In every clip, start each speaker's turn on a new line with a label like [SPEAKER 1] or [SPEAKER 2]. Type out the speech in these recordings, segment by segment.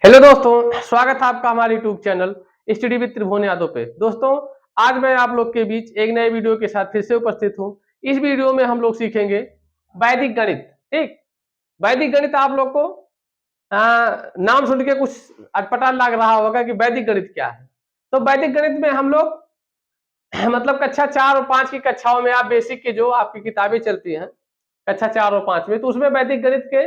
[SPEAKER 1] Hello दोस्तों, स्वागत है आपका हमारे यूट्यूब चैनल स्टडी विद त्रिभुवन यादव पे। दोस्तों, आज मैं आप लोग के बीच एक नए वीडियो के साथ फिर से उपस्थित हूँ। इस वीडियो में हम लोग सीखेंगे वैदिक गणित। ठीक, वैदिक गणित आप लोग को नाम सुन के कुछ अटपटा लग रहा होगा कि वैदिक गणित क्या है। तो वैदिक गणित में हम लोग मतलब कक्षा 4 और 5 की कक्षाओं में आप बेसिक की जो आपकी किताबें चलती हैं कक्षा 4 और 5 में, तो उसमें वैदिक गणित के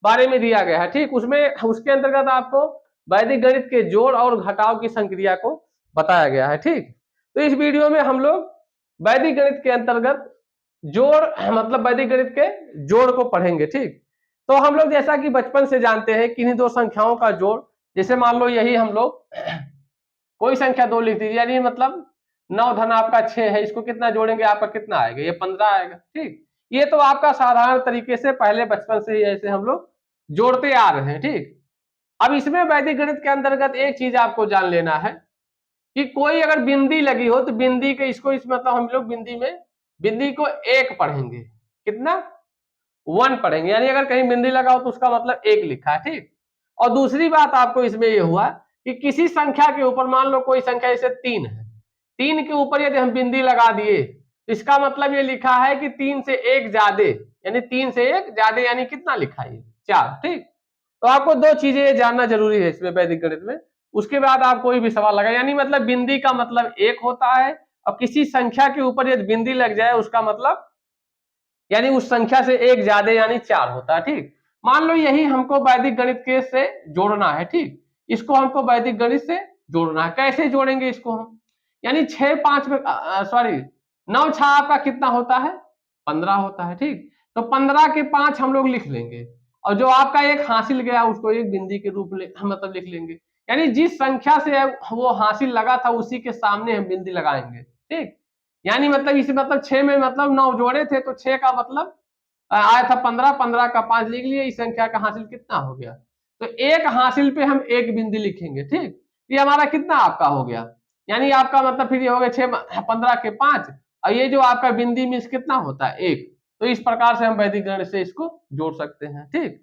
[SPEAKER 1] बारे में दिया गया है। ठीक, उसमें उसके अंतर्गत आपको वैदिक गणित के जोड़ और घटाव की संक्रिया को बताया गया है। ठीक, तो इस वीडियो में हम लोग वैदिक गणित के अंतर्गत जोड़ मतलब वैदिक गणित के जोड़ को पढ़ेंगे। ठीक, तो हम लोग जैसा कि बचपन से जानते हैं किन्हीं दो संख्याओं का जोड़, जैसे मान लो यही हम लोग कोई संख्या 2 लिख दीजिए, यानी मतलब 9 धन आपका 6 है, इसको कितना जोड़ेंगे आपका कितना आएगा, ये 15 आएगा। ठीक, ये तो आपका साधारण तरीके से पहले बचपन से ही ऐसे हम लोग जोड़ते आ रहे हैं। ठीक, अब इसमें वैदिक गणित के अंतर्गत एक चीज आपको जान लेना है कि कोई अगर बिंदी लगी हो तो बिंदी के इसको इस मतलब हम लोग बिंदी में बिंदी को 1 पढ़ेंगे, कितना 1 पढ़ेंगे, यानी अगर कहीं बिंदी लगा हो तो उसका मतलब 1 लिखा है। ठीक, और दूसरी बात आपको इसमें ये हुआ कि किसी संख्या के ऊपर मान लो कोई संख्या जैसे 3 है, 3 के ऊपर यदि हम बिंदी लगा दिए तो इसका मतलब ये लिखा है कि 3 से 1 ज्यादा, यानी 3 से 1 ज्यादा, यानी कितना लिखा है 4। ठीक, तो आपको दो चीजें जानना जरूरी है इसमें वैदिक गणित में, उसके बाद आप कोई भी सवाल लगा, यानी मतलब बिंदी का मतलब 1 होता है और किसी संख्या के ऊपर यदि बिंदी लग जाए उसका मतलब यानी उस संख्या से 1 ज्यादा यानी 4 होता है। ठीक, मान लो यही हमको वैदिक गणित के से जोड़ना है। ठीक, इसको हमको वैदिक गणित से जोड़ना है। कैसे जोड़ेंगे इसको हम, यानी 6 5 में सॉरी 9 6 आपका कितना होता है 15 होता है। ठीक, तो 15 के 5 हम लोग लिख लेंगे और जो आपका एक हासिल गया उसको एक बिंदी के रूप में मतलब लिख लेंगे, यानी जिस संख्या से वो हासिल लगा था उसी के सामने हम बिंदी लगाएंगे। ठीक, यानी मतलब इसे मतलब 6 में मतलब 9 जोड़े थे तो 6 का मतलब आया था 15, 15 का 5 लिख लिए, इस संख्या का हासिल कितना हो गया, तो एक हासिल पे हम एक बिंदी लिखेंगे। ठीक, ये हमारा कितना आपका हो गया, यानी आपका मतलब फिर ये हो गया 6 15 के 5 और ये जो आपका बिंदी मीन्स कितना होता है 1। तो इस प्रकार से हम वैदिक गणित से इसको जोड़ सकते हैं। ठीक,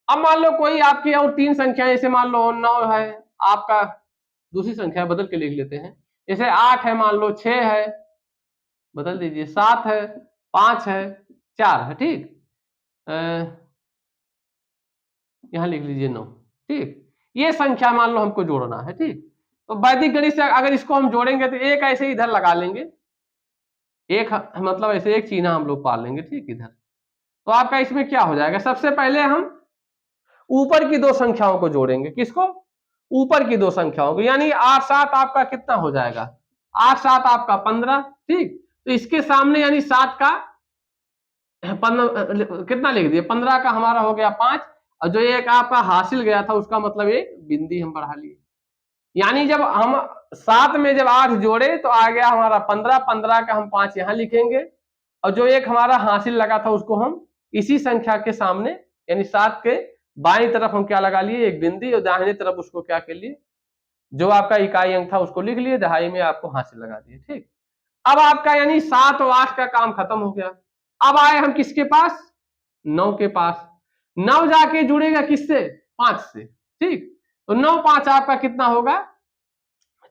[SPEAKER 1] अब मान लो कोई आपकी और 3 संख्या जैसे मान लो 9 है आपका, दूसरी संख्या बदल के लिख लेते हैं, जैसे 8 है, मान लो 6 है, बदल दीजिए, 7 है, 5 है, 4 है। ठीक, यहां लिख लीजिए 9। ठीक, ये संख्या मान लो हमको जोड़ना है। ठीक, तो वैदिक गणित से अगर इसको हम जोड़ेंगे तो एक ऐसे इधर लगा लेंगे, एक मतलब ऐसे एक चिन्ह हम लोग पाल लेंगे। ठीक, इधर तो आपका इसमें क्या हो जाएगा, सबसे पहले हम ऊपर की दो संख्याओं को जोड़ेंगे। किसको, ऊपर की दो संख्याओं को, यानी 8 7 आपका कितना हो जाएगा 8 7 आपका 15। ठीक, तो इसके सामने यानी 7 का 15 कितना लिख दिए, 15 का हमारा हो गया 5 और जो एक आपका हासिल गया था उसका मतलब एक बिंदी हम बढ़ा लिए, यानी जब हम 7 में जब 8 जोड़े तो आ गया हमारा 15, 15 का हम 5 यहां लिखेंगे और जो एक हमारा हासिल लगा था उसको हम इसी संख्या के सामने यानी 7 के बाईं तरफ हम क्या लगा लिए एक बिंदी और दाहिनी तरफ उसको क्या कर लिए, जो आपका इकाई अंक था उसको लिख लिए, दहाई में आपको हासिल लगा दिए। ठीक, अब आपका यानी 7 और 8 का काम खत्म हो गया। अब आए हम किसके पास, 9 के पास। 9 जाके जुड़ेगा किससे, 5 से। ठीक, तो 9 5 आपका कितना होगा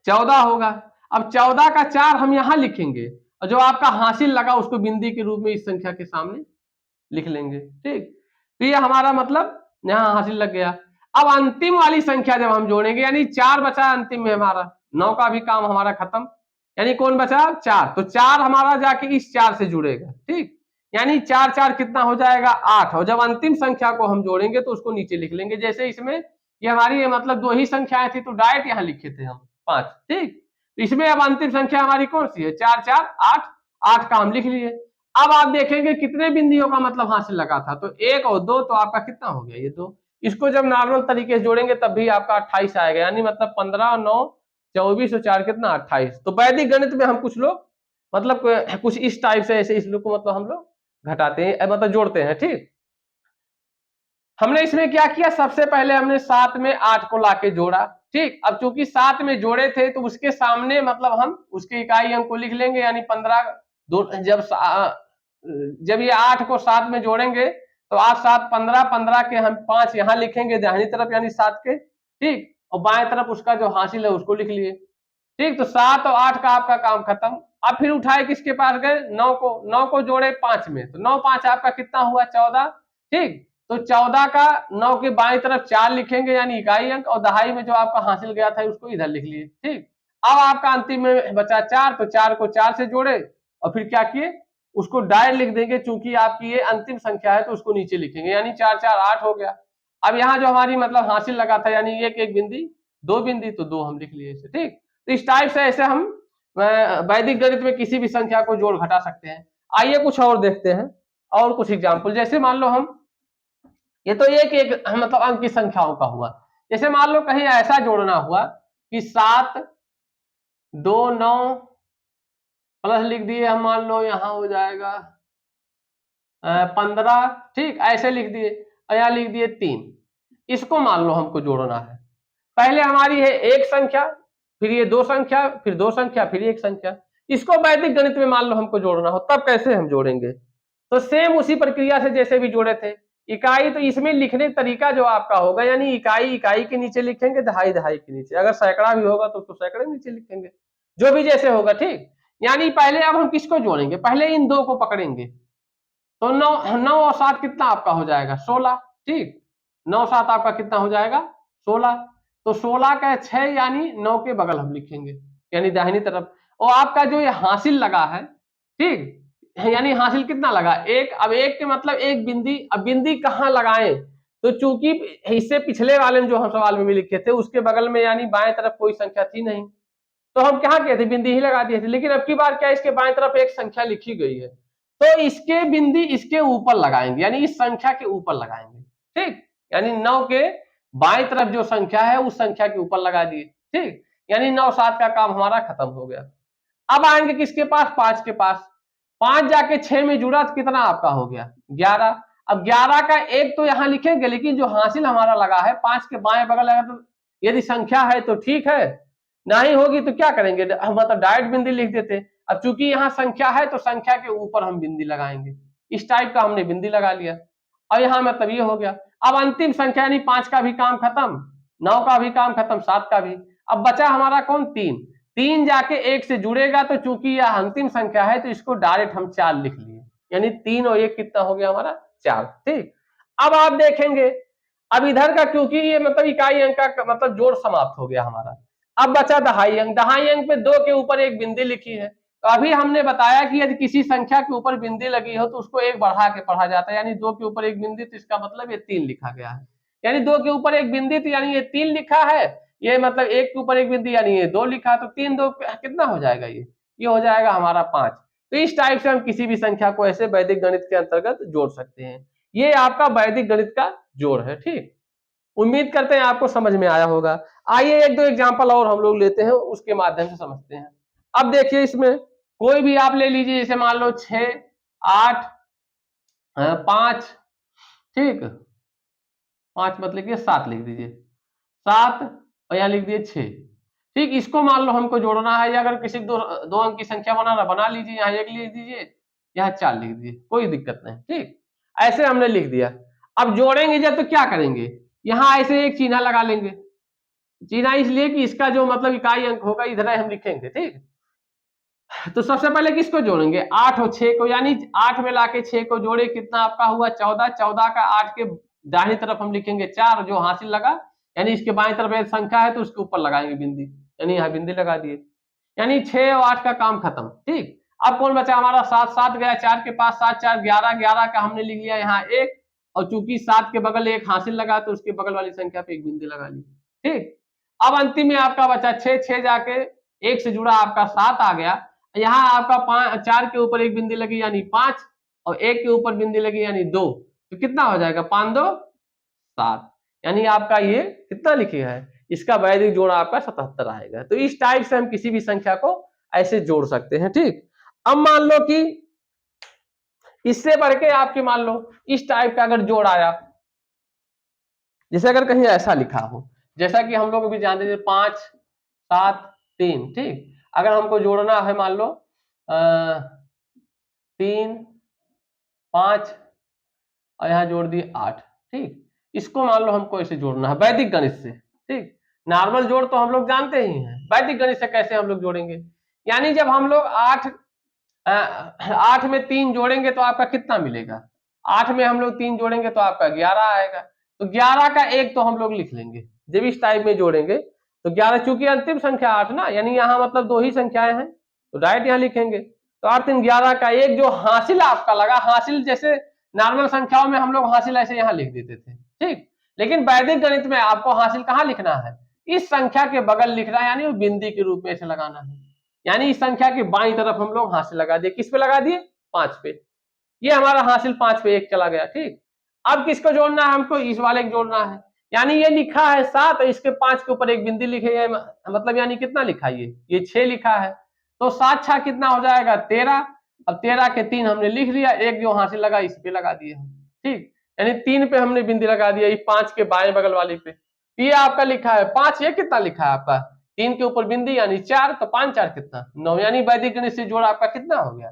[SPEAKER 1] 14 होगा। अब 14 का 4 हम यहां लिखेंगे और जो आपका हासिल लगा उसको बिंदी के रूप में इस संख्या के सामने लिख लेंगे। ठीक, तो ये हमारा मतलब यहां हासिल लग गया। अब अंतिम वाली संख्या जब हम जोड़ेंगे यानी 4 बचा अंतिम में हमारा, 9 का भी काम हमारा खत्म, यानी कौन बचा 4, तो 4 हमारा जाके इस 4 से जुड़ेगा। ठीक, यानी 4 4 कितना हो जाएगा 8 और जब अंतिम संख्या को हम जोड़ेंगे तो उसको नीचे लिख लेंगे, जैसे इसमें ये हमारी मतलब दो ही संख्याएं थी तो डायरेक्ट यहां लिखे थे हम 5। ठीक, इसमें अब अंतिम संख्या हमारी कौन सी है 4 4 8, 8 का हम लिख लिए। अब आप देखेंगे कितने बिंदियों का मतलब हासिल लगा था, तो 1 और 2, तो आपका कितना हो गया ये 2, इसको जब नॉर्मल तरीके से जोड़ेंगे तब भी आपका 28 आएगा, यानी मतलब 15 और 9 24 और 4 कितना 28। तो वैदिक गणित में हम कुछ लोग मतलब कुछ इस टाइप से ऐसे इस लोग को मतलब हम लोग घटाते हैं मतलब जोड़ते हैं। ठीक, हमने इसमें क्या किया, सबसे पहले हमने 7 में 8 को लाके जोड़ा। ठीक, अब चूंकि 7 में जोड़े थे तो उसके सामने मतलब हम उसके इकाई अंक को लिख लेंगे, यानी 15 जब ये 8 को 7 में जोड़ेंगे तो 8 7 15, 15 के हम 5 यहाँ लिखेंगे दाहिनी तरफ यानी 7 के, ठीक, और बाएं तरफ उसका जो हासिल है उसको लिख लिए, ठीक। तो 7 और 8 का आपका काम खत्म। अब फिर उठाए किसके पास गए, 9 को जोड़े 5 में, तो 9 5 आपका कितना हुआ 14, ठीक। तो 14 का 9 के बाएं तरफ 4 लिखेंगे यानी इकाई अंक, और दहाई में जो आपका हासिल गया था उसको इधर लिख लिए, ठीक। अब आपका अंतिम में बचा 4, तो 4 को 4 से जोड़े और फिर क्या किए, उसको डायरेक्ट लिख देंगे, चूंकि आपकी ये अंतिम संख्या है तो उसको नीचे लिखेंगे, यानी 4 4 8 हो गया। अब यहाँ जो हमारी मतलब हासिल लगा था यानी एक एक बिंदी, 2 बिंदी, तो 2 हम लिख लिए इसे, ठीक। तो इस टाइप से ऐसे हम वैदिक गणित में किसी भी संख्या को जोड़ घटा सकते हैं। आइए कुछ और देखते हैं, और कुछ एग्जाम्पल। जैसे मान लो हम, ये तो एक एक मतलब अंक की संख्याओं का हुआ। जैसे मान लो कहीं ऐसा जोड़ना हुआ कि 7 2 9 प्लस लिख दिए हम, मान लो यहाँ हो जाएगा 15, ठीक, ऐसे लिख दिए, और यहाँ लिख दिए 3। इसको मान लो हमको जोड़ना है। पहले हमारी है एक संख्या, फिर ये 2 संख्या, फिर 2 संख्या, फिर एक संख्या। इसको वैदिक गणित में मान लो हमको जोड़ना हो, तब कैसे हम जोड़ेंगे, तो सेम उसी प्रक्रिया से जैसे भी जोड़े थे। इकाई, तो इसमें लिखने का तरीका जो आपका होगा, यानी इकाई इकाई के नीचे लिखेंगे, दहाई दहाई के नीचे, अगर सैकड़ा भी होगा तो उसको सैकड़े नीचे लिखेंगे, जो भी जैसे होगा, ठीक। यानी पहले अब हम किसको जोड़ेंगे, पहले इन 2 को पकड़ेंगे, तो 9 9 और 7 कितना आपका हो जाएगा 16, ठीक। 9 7 आपका कितना हो जाएगा 16। तो 16 का 6 यानी 9 के बगल हम लिखेंगे, यानी दाहिनी तरफ। और आपका जो ये हासिल लगा है, ठीक, यानी हासिल कितना लगा एक। अब एक के मतलब एक बिंदी, अब बिंदी कहाँ लगाएं, तो चूंकि इससे पिछले वाले में जो हम सवाल में भी लिखे थे उसके बगल में यानी बाएं तरफ कोई संख्या थी नहीं, तो हम क्या किए थे, बिंदी ही लगा दिए थे। लेकिन अब की बार क्या, इसके बाएं तरफ एक संख्या लिखी गई है, तो इसके बिंदी इसके ऊपर लगाएंगे, यानी इस संख्या के ऊपर लगाएंगे, ठीक। यानी 9 के बाएं तरफ जो संख्या है उस संख्या के ऊपर लगा दिए, ठीक। यानी 9 7 का काम हमारा खत्म हो गया। अब आएंगे किसके पास, 5 के पास। 5 जाके 6 में जुड़ा तो कितना आपका हो गया 11। अब 11 का एक तो यहाँ लिखेंगे, लेकिन जो हासिल हमारा लगा है 5 के बाएं बगल लगा, तो यदि संख्या है तो ठीक है, नहीं होगी तो क्या करेंगे, मतलब डायरेक्ट बिंदी लिख देते। अब चूंकि यहाँ संख्या है तो संख्या के ऊपर हम बिंदी लगाएंगे, इस टाइप का हमने बिंदी लगा लिया, और यहाँ मतलब ये हो गया। अब अंतिम संख्या यानी 5 का भी काम खत्म, 9 का भी काम खत्म, 7 का भी। अब बचा हमारा कौन, 3। 3 जाके 1 से जुड़ेगा, तो चूंकि यह अंतिम संख्या है तो इसको डायरेक्ट हम 4 लिख लिए, यानी 3 और 1 कितना हो गया हमारा 4, ठीक। अब आप देखेंगे, अब इधर का क्योंकि ये मतलब इकाई अंक का मतलब जोड़ समाप्त हो गया हमारा। अब बचा दहाई अंक। दहाई अंक पे 2 के ऊपर एक बिंदी लिखी है, तो अभी हमने बताया कि यदि किसी संख्या के ऊपर बिंदी लगी हो तो उसको एक बढ़ा के पढ़ा जाता है, यानी 2 के ऊपर एक बिंदी, तो इसका मतलब ये 3 लिखा गया है। यानी 2 के ऊपर एक बिंदी तो यानी ये 3 लिखा है, ये मतलब 1 के ऊपर एक बिंदी यानी ये 2 लिखा, तो 3 2 कितना हो जाएगा, ये हो जाएगा हमारा 5। तो इस टाइप से हम किसी भी संख्या को ऐसे वैदिक गणित के अंतर्गत जोड़ सकते हैं। ये आपका वैदिक गणित का जोड़ है, ठीक। उम्मीद करते हैं आपको समझ में आया होगा। आइए एक दो एग्जांपल और हम लोग लेते हैं, उसके माध्यम से समझते हैं। अब देखिए इसमें कोई भी आप ले लीजिए, जैसे मान लो 6 8 5, ठीक, 5 मतलब कि 7 लिख दीजिए, 7 और यहाँ लिख दिए 6, ठीक। इसको मान लो हमको जोड़ना है, या अगर किसी दो दो अंक की संख्या बनाना बना लीजिए, यहाँ 1 लिख दीजिए, यहाँ 4 लिख दीजिए, कोई दिक्कत नहीं, ठीक। ऐसे हमने लिख दिया। अब जोड़ेंगे जब तो क्या करेंगे, यहाँ ऐसे एक चिन्ह लगा लेंगे। चिन्ह इसलिए कि इसका जो मतलब इकाई अंक होगा इधर हम लिखेंगे, ठीक। तो सबसे पहले किसको जोड़ेंगे, 8 और 6 को, यानी 8 में लाके 6 को जोड़े, कितना आपका हुआ 14। 14 का 8 के दाहिनी तरफ हम लिखेंगे 4, जो हासिल लगा, यानी इसके बाएं तरफ एक संख्या है तो उसके ऊपर लगाएंगे बिंदी, यानी यहाँ बिंदी लगा दिए, यानी 6 और 8 का काम खत्म, ठीक। अब कौन बचा हमारा 7। 7 गया 4 के पास, 7 4 11। 11 का हमने लिख लिया यहाँ 1, और चूंकि 7 के बगल एक हासिल लगा तो उसके बगल वाली संख्या पे एक बिंदी लगा ली, ठीक। अब अंतिम में आपका बचा 6। 6 जाके 1 से जुड़ा आपका 7 आ गया, यहाँ आपका 4 के ऊपर एक बिंदी लगी यानी 5, और 1 के ऊपर बिंदी लगी यानी 2, तो कितना हो जाएगा 5 2 7, यानी आपका ये कितना लिखे है, इसका वैदिक जोड़ आपका 77 आएगा। तो इस टाइप से हम किसी भी संख्या को ऐसे जोड़ सकते हैं, ठीक। अब मान लो कि इससे बढ़ के आपके मान लो इस टाइप का अगर जोड़ आया, जैसे अगर कहीं ऐसा लिखा हो, जैसा कि हम लोग अभी जानते थे 5 7 3, ठीक। अगर हमको जोड़ना है मान लो 3 5 और यहाँ जोड़ दिए 8। ठीक, इसको मान लो हमको इसे जोड़ना है वैदिक गणित से। ठीक, नॉर्मल जोड़ तो हम लोग जानते ही हैं, वैदिक गणित से कैसे हम लोग जोड़ेंगे? यानी जब हम लोग 8 में 3 जोड़ेंगे तो आपका कितना मिलेगा? 8 में हम लोग 3 जोड़ेंगे तो आपका 11 आएगा। तो 11 का 1 तो हम लोग लिख लेंगे जब इस टाइप में जोड़ेंगे। तो 11 चूंकि अंतिम संख्या 8 ना, यानी यहाँ मतलब 2 ही संख्याएं हैं, तो डायरेक्ट यहाँ लिखेंगे। तो 8 3 11 का 1 जो हासिल आपका लगा, हासिल जैसे नॉर्मल संख्याओं में हम लोग हासिल ऐसे यहाँ लिख देते थे। ठीक, लेकिन वैदिक गणित में आपको हासिल कहाँ लिखना है? इस संख्या के बगल लिखना है, यानी बिंदी के रूप में ऐसे लगाना है। यानी इस संख्या के बाईं तरफ हम लोग हासिल लगा दिए। किस पे लगा दिए? 5 पे। ये हमारा हासिल 5 पे 1 चला गया। ठीक, अब किसको जोड़ना है? हमको इस वाले को जोड़ना है। यानी ये लिखा है 7 और इसके 5 के ऊपर एक बिंदी लिखे है, मतलब यानी कितना लिखा है? ये 6 लिखा है। तो 7 6 कितना हो जाएगा? 13। अब 13 के 3 हमने लिख लिया, एक जो हासिल लगा इस पे लगा दिए। ठीक, यानी 3 पे हमने बिंदी लगा दिया, ये 5 के बाएं बगल वाली पे। ये आपका लिखा है 5, ये कितना लिखा है आपका? 3 के ऊपर बिंदी यानी 4, तो 5 4 कितना? 9, यानी वैदिक गणित से जोड़ आपका कितना हो गया?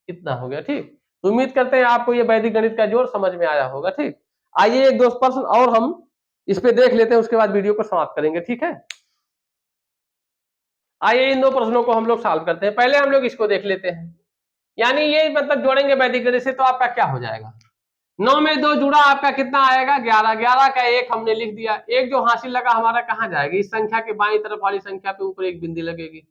[SPEAKER 1] कितना हो गया? ठीक, तो उम्मीद करते हैं आपको ये वैदिक गणित का जोड़ समझ में आया होगा। ठीक, आइए एक 2 प्रश्न और हम इस पे देख लेते हैं, उसके बाद वीडियो को समाप्त करेंगे। ठीक है, आइए इन 2 प्रश्नों को हम लोग सॉल्व करते हैं। पहले हम लोग इसको देख लेते हैं। यानी ये मतलब जोड़ेंगे वैदिक गणित से, तो आपका क्या हो जाएगा? 9 में 2 जुड़ा, आपका कितना आएगा? 11। 11 का 1 हमने लिख दिया। एक जो हासिल लगा हमारा कहाँ जाएगी? इस संख्या के बाईं तरफ वाली संख्या पे ऊपर एक बिंदी लगेगी,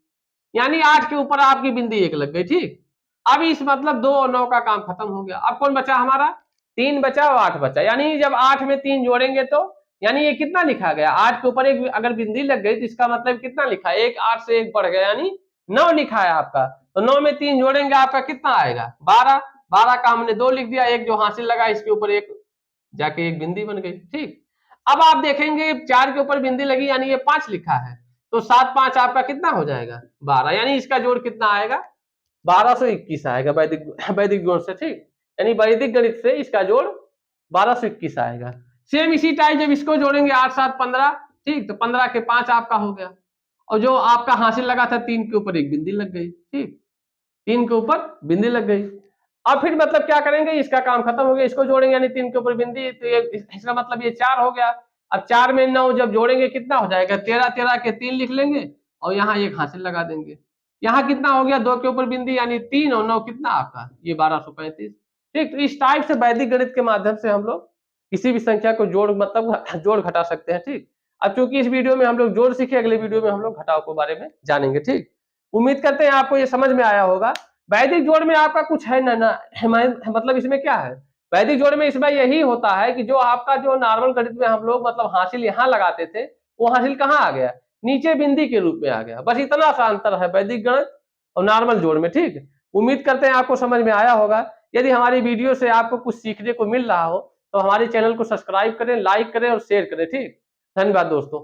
[SPEAKER 1] यानी 8 के ऊपर आपकी बिंदी 1 लग गई। ठीक, अब इस मतलब 2 और 9 का काम खत्म हो गया। अब कौन बचा हमारा? 3 बचा और 8 बचा। यानी जब 8 में 3 जोड़ेंगे तो यानी ये कितना लिखा गया? 8 के ऊपर एक अगर बिंदी लग गई तो इसका मतलब कितना लिखा है? 1 8 से 1 बढ़ गया, यानी 9 लिखा है आपका। तो 9 में 3 जोड़ेंगे आपका कितना आएगा? 12। 12 का हमने 2 लिख दिया, एक जो हासिल लगा इसके ऊपर एक जाके एक बिंदी बन गई। ठीक, अब आप देखेंगे 4 के ऊपर बिंदी लगी, यानी ये 5 लिखा है। तो 7 5 आपका कितना हो जाएगा? 12, यानी इसका जोड़ कितना आएगा? 1221 आएगा वैदिक वैदिक जोड़ से। ठीक, यानी वैदिक गणित से इसका जोड़ 1221 आएगा। सेम इसी टाइप जब इसको जोड़ेंगे 8 7 15। ठीक, तो 15 के 5 आपका हो गया, और जो आपका हासिल लगा था 3 के ऊपर एक बिंदी लग गई। ठीक, 3 के ऊपर बिंदी लग गई। अब फिर मतलब क्या करेंगे? इसका काम खत्म हो गया, इसको जोड़ेंगे यानी 3 के ऊपर बिंदी, तो ये इसका मतलब ये 4 हो गया। अब 4 में 9 जब जोड़ेंगे कितना हो जाएगा? 13। 13 के 3 लिख लेंगे और यहाँ एक हासिल लगा देंगे। यहाँ कितना हो गया? 2 के ऊपर बिंदी यानी 3 और 9 कितना आपका? ये 1235। ठीक, तो इस टाइप से वैदिक गणित के माध्यम से हम लोग किसी भी संख्या को जोड़ मतलब जोड़ घटा सकते हैं। ठीक, अब चूंकि इस वीडियो में हम लोग जोड़ सीखे, अगले वीडियो में हम लोग घटाव के बारे में जानेंगे। ठीक, उम्मीद करते हैं आपको ये समझ में आया होगा। वैदिक जोड़ में आपका कुछ है ना मतलब इसमें क्या है? वैदिक जोड़ में इसमें यही होता है कि जो आपका जो नॉर्मल गणित में हम लोग मतलब हासिल यहाँ लगाते थे, वो हासिल कहाँ आ गया? नीचे बिंदी के रूप में आ गया। बस इतना सा अंतर है वैदिक गणित और नॉर्मल जोड़ में। ठीक, उम्मीद करते हैं आपको समझ में आया होगा। यदि हमारी वीडियो से आपको कुछ सीखने को मिल रहा हो तो हमारे चैनल को सब्सक्राइब करें, लाइक करें और शेयर करें। ठीक, धन्यवाद दोस्तों।